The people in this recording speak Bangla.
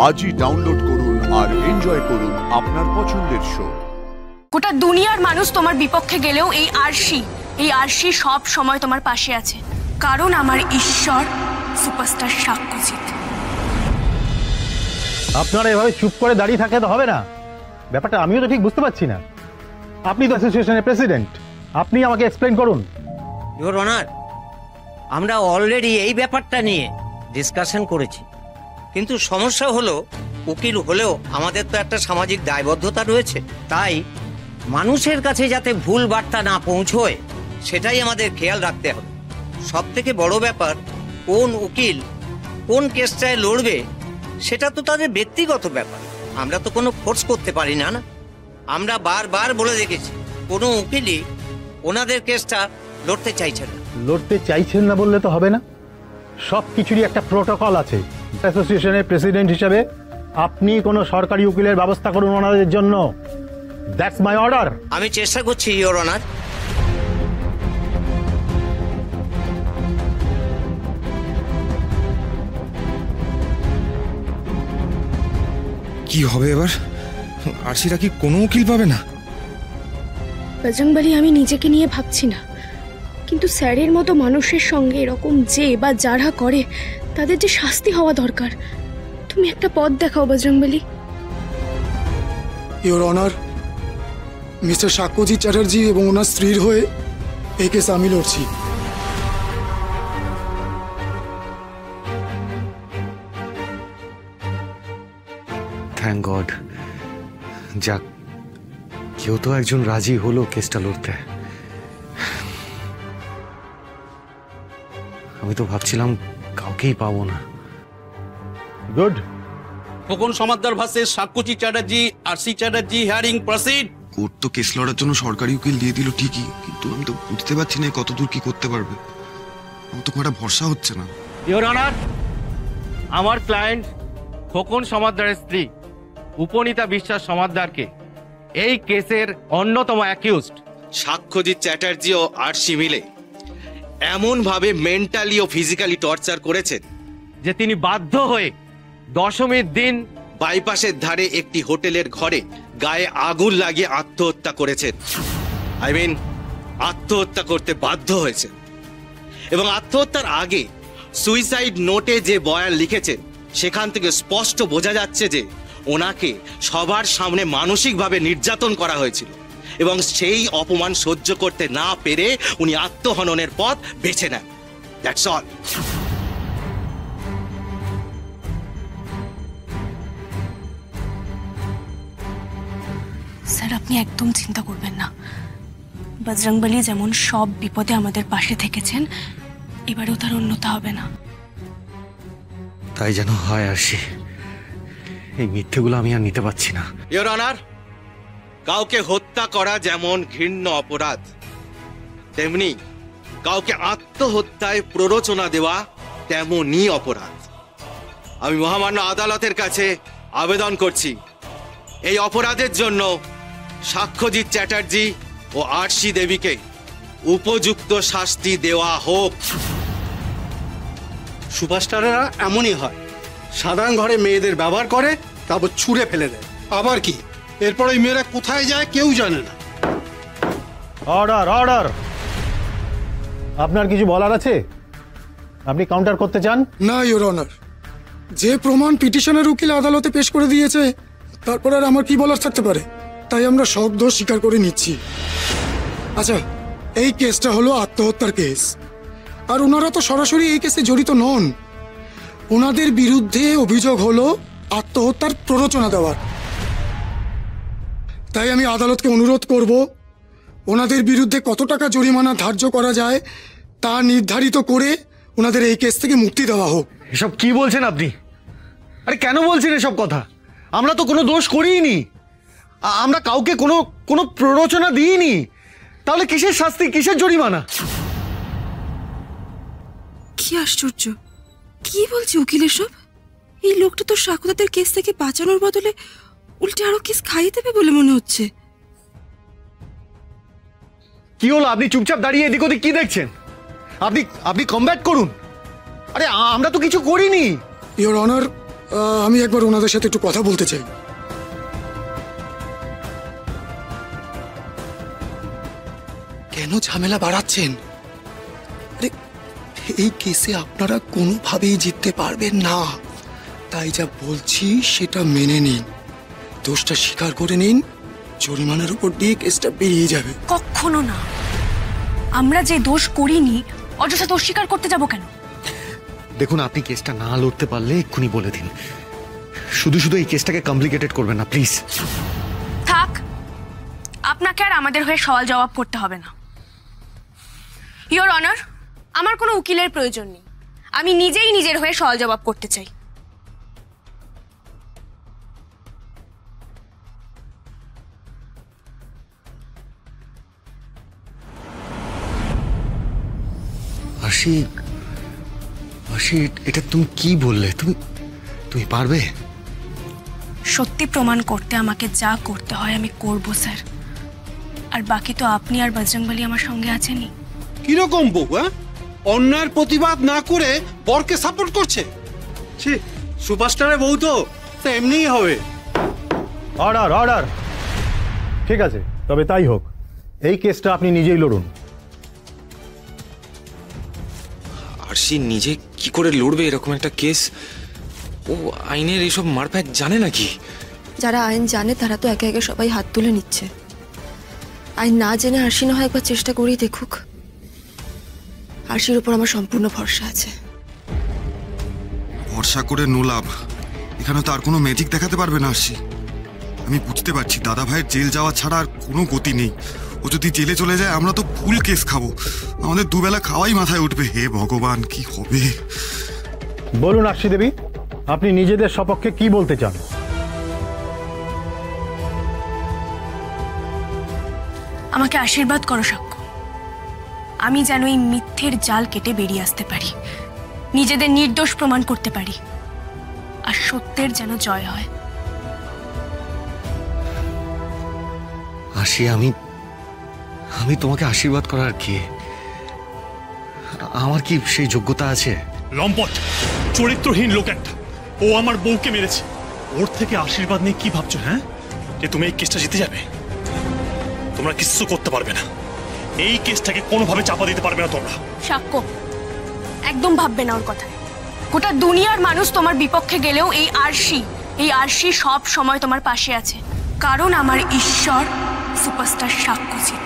আজই ডাউনলোড করুন আর এনজয় করুন আপনার পছন্দের শো। গোটা দুনিয়ার মানুষ তোমার বিপক্ষে গেলেও এই আরশি সব সময় তোমার পাশে আছে, কারণ আমার ঈশ্বর সুপারস্টার সাক্ষ্যজিৎ। আপনারা এভাবে চুপ করে দাঁড়িয়ে থাকলে তো হবে না। ব্যাপারটা আমিও তো ঠিক বুঝতে পারছি না। আপনি তো অ্যাসোসিয়েশনের প্রেসিডেন্ট, আপনি আমাকে এক্সপ্লেইন করুন। ইওর অনার, আমরা অলরেডি এই ব্যাপারটা নিয়ে ডিসকাশন করেছি, কিন্তু সমস্যা হলো উকিল হলেও আমাদের তো একটা সামাজিক দায়বদ্ধতা রয়েছে। তাই মানুষের কাছে যাতে ভুল বার্তা না পৌঁছয় সেটাই আমাদের খেয়াল রাখতে হবে। সব থেকে বড় ব্যাপার, কোন উকিল কোন কেসটায় লড়বে সেটা তো তাদের ব্যক্তিগত ব্যাপার, আমরা তো কোনো ফোর্স করতে পারি না। আমরা বারবার বলে দেখেছি কোনো উকিলই ওনাদের কেসটা লড়তে চাইছেন না। লড়তে চাইছেন না বললে তো হবে না, সব কিছুরই একটা প্রোটোকল আছে। অ্যাসোসিয়েশনের প্রেসিডেন্ট হিসেবে আপনি কোনো সরকারি উকিলের ব্যবস্থা করুন ওনাদের জন্য। That's my order. আমি চেষ্টা করছি ইওর অনার। কি হবে এবার? আরশিরা কি কোনো উকিল পাবে না? বজরংবলী, আমি নিজেকে নিয়ে ভাবছি না, কিন্তু স্যারের মতো মানুষের সঙ্গে এরকম যে বা যারা করে তাদের যে শাস্তি হওয়া দরকার। তুমি একটা পথ দেখাও Bajrangbali. Your honour, mister Sakshyajit Chatterjee এবং ওনার স্ত্রীর হয়ে এই কেস আমি লড়ছি। থ্যাংক গড, যাক কেউ তো একজন রাজি হলো কেসটা লড়তে। আমি তো ভাবছিলাম কাউকেই পাবো না। Good. Khokon Samaddar versus Sakshyajit Chatterjee, RC Chatterjee, hearing proceed. Court তো কেস লড়ার জন্য সরকারি উকিল দিয়ে দিল ঠিকই, কিন্তু আমি তো বুঝতে পারছি না কতদূর কি করতে পারবে। আমার তো কোনো ভরসা হচ্ছে না। ইওর অনার, আমার ক্লায়েন্ট খোকন সমাদ্দারের স্ত্রী উপনীতা বিশ্বাস সমাদ্দারকে এই কেসের অন্যতম অ্যাকিউজড সাক্ষ্যজিৎ চ্যাটার্জি ও আরসি মিলে এমন ভাবে মেন্টালি ও ফিজিক্যালি টর্চার করেছেন যে তিনি বাধ্য হয়ে দশমীর দিন বাইপাসের ধারে একটি হোটেলের ঘরে গায়ে আগুন লাগিয়ে আত্মহত্যা করেছেন। আত্মহত্যা করতে বাধ্য হয়েছে, এবং আত্মহত্যার আগে সুইসাইড নোটে যে বয়ান লিখেছেন সেখান থেকে স্পষ্ট বোঝা যাচ্ছে যে ওনাকে সবার সামনে মানসিকভাবে নির্যাতন করা হয়েছিল, এবং সেই অপমান সহ্য করতে না পেরে উনি আত্মহননের পথ বেছে নেন। That's all. স্যার, আপনি একদম চিন্তা করবেন না। বজরংবলী যেমন সব বিপদে আমাদের পাশে থেকেছেন, এবারেও তার অন্যতা হবে না। তাই যেন হয় আরশি, এই মিথ্যেগুলো আমি আর নিতে পারছি না। ইওর অনার, কাউকে হত্যা করা যেমন ঘৃণ্য অপরাধ, তেমনি কাউকে আত্মহত্যায় প্ররোচনা দেওয়া তেমনই অপরাধ। আমি মহামান্য আদালতের কাছে আবেদন করছি এই অপরাধের জন্য সাক্ষ্যজিৎ চ্যাটার্জি ও আরশি দেবীকে উপযুক্ত শাস্তি দেওয়া হোক। সুপারস্টাররা এমনই হয়, সাধারণ ঘরে মেয়েদের ব্যবহার করে, তারপর ছুঁড়ে ফেলে দেয়। আবার কি, এরপর ওই মেয়েরা কোথায় যায় কেউ জানে না। Order, order. আপনার কিছু বলার আছে? আপনি কাউন্টার করতে চান? না ইওর অনার, যে প্রমাণ পিটিশনের উকিল আদালতে পেশ করে দিয়েছে তারপর আর আমার কি বলার থাকতে পারে, তাই আমরা সব দোষ স্বীকার করে নিচ্ছি। আচ্ছা, এই কেসটা হলো আত্মহত্যার কেস, আর ওনারা তো সরাসরি এই কেসে জড়িত নন। ওনাদের বিরুদ্ধে অভিযোগ হলো আত্মহত্যার প্ররোচনা দেওয়ার। তাই আমি আদালতকে অনুরোধ করব ওনাদের বিরুদ্ধে কত টাকা জরিমানা ধার্য করা যায় তা নির্ধারিত করে ওনাদের এই কেস থেকে মুক্তি দেওয়া হোক। এসব কি বলছেন আপনি? আরে কেন বলছেন এসব কথা? আমরা তো কোনো দোষ করিনি, আমরা কাউকে কোনো প্ররোচনা দিইনি। তাহলে কিসের শাস্তি, কিসের জরিমানা? কি আশ্চর্য, কি বলছে উকিল এসব? এই লোকটা তো সাক্ষ্যদাতার কেস থেকে বাঁচানোর বদলে উল্টে আরো কেস খাইয়ে দেবে বলে মনে হচ্ছে। কি হলো? আপনি চুপচাপ দাঁড়িয়ে এদিক ওদিক কি দেখছেন? আপনি কমব্যাট করুন। আরে আমরা তো কিছু করিনি। ইওর অনার, আমি একবার ওনাদের সাথে একটু কথা বলতে চাই। কেন ঝামেলা বাড়াচ্ছেন? আরে এই কেসে আপনারা কোনোভাবেই জিততে পারবেন না, তাই যা বলছি সেটা মেনে নিন, দোষটা স্বীকার করে নিন, জরিমানার উপর দিয়ে কেসটা বেরিয়ে যাবে। কখনো না, আমরা যে দোষ করিনি অযথা দোষ স্বীকার করতে যাব কেন? দেখুন, আপনি কেসটা না লড়তে পারলে এক্ষুনি বলে দিন। শুধু শুধু এই কেসটাকে কমপ্লিকেটেড করবেন না প্লিজ। থাক, আপনাকে আর আমাদের হয়ে সওয়াল জবাব করতে হবে না। ইওর অনার, আমার কোনো উকিলের প্রয়োজন নেই, আমি নিজেই নিজের হয়ে সওয়াল জবাব করতে চাই। আশিক, আশিক, এটা তুমি কি বললে? তুমি পারবে? সত্যি প্রমাণ করতে আমাকে যা করতে হয় আমি করব স্যার, আর বাকি তো আপনি আর বজরংবলী আমার সঙ্গে আছেনই। কিরকম বউ? অন্যায়ের প্রতিবাদ না করে বরকে সাপোর্ট করছে। ছি, সুপারস্টারের বউ তো এমনিই হবে। Order, order. ঠিক আছে, তবে তাই হোক, এই কেসটা আপনি নিজেই লড়ুন। আরশি নিজে কি করে লড়বে এরকম একটা কেস? ও আইনের এসব মারপ্যাচ জানে নাকি? যারা আইন জানে তারা তো একে একে সবাই হাত তুলে নিচ্ছে। আইন না জেনে আরশি না হয় একবার চেষ্টা করেই দেখুক। আরশির উপর আমার সম্পূর্ণ ভরসা আছে। ভরসা করে নো লাভ, এখানে তো আর কোনো ম্যাজিক দেখাতে পারবে না আরশি। আমি বুঝতে পারছি দাদা ভাইয়ের জেল যাওয়া ছাড়া আর কোনো গতি নেই। ও যদি জেলে চলে যায় আমরা তো ফুল কেস খাবো, আমাদের দুবেলা খাওয়াই মাথায় উঠবে। হে ভগবান, কি হবে? বলুন আরশি দেবী, আপনি নিজেদের সপক্ষে কি বলতে চান? আমাকে আশীর্বাদ করো সাক্ষ্য, আমি যেন এই মিথ্যের জাল কেটে বেরিয়ে আসতে পারি, নিজেদের নির্দোষ প্রমাণ করতে পারি, আর সত্যের যেন জয় হয়। আশি, আমি তোমাকে আশীর্বাদ করার কে? আমার কি সেই যোগ্যতা আছে? লম্পট, চরিত্রহীন লোক একটা। ও আমার বউকে মেরেছে, ওর থেকে আশীর্বাদ নিয়ে কি ভাবছো? হ্যাঁ, যে তুমি এই কেসটা জিতে যাবে? তোমরা কিছু করতে পারবে না, এই কেসটাকে কোনোভাবে চাপা দিতে পারবে না তোমরা। সাক্ষ্য, একদম ভাববে না ওর কথায়। গোটা দুনিয়ার মানুষ তোমার বিপক্ষে গেলেও এই আরশি সব সময় তোমার পাশে আছে, কারণ আমার ঈশ্বর সুপারস্টার সাক্ষ্যজিৎ।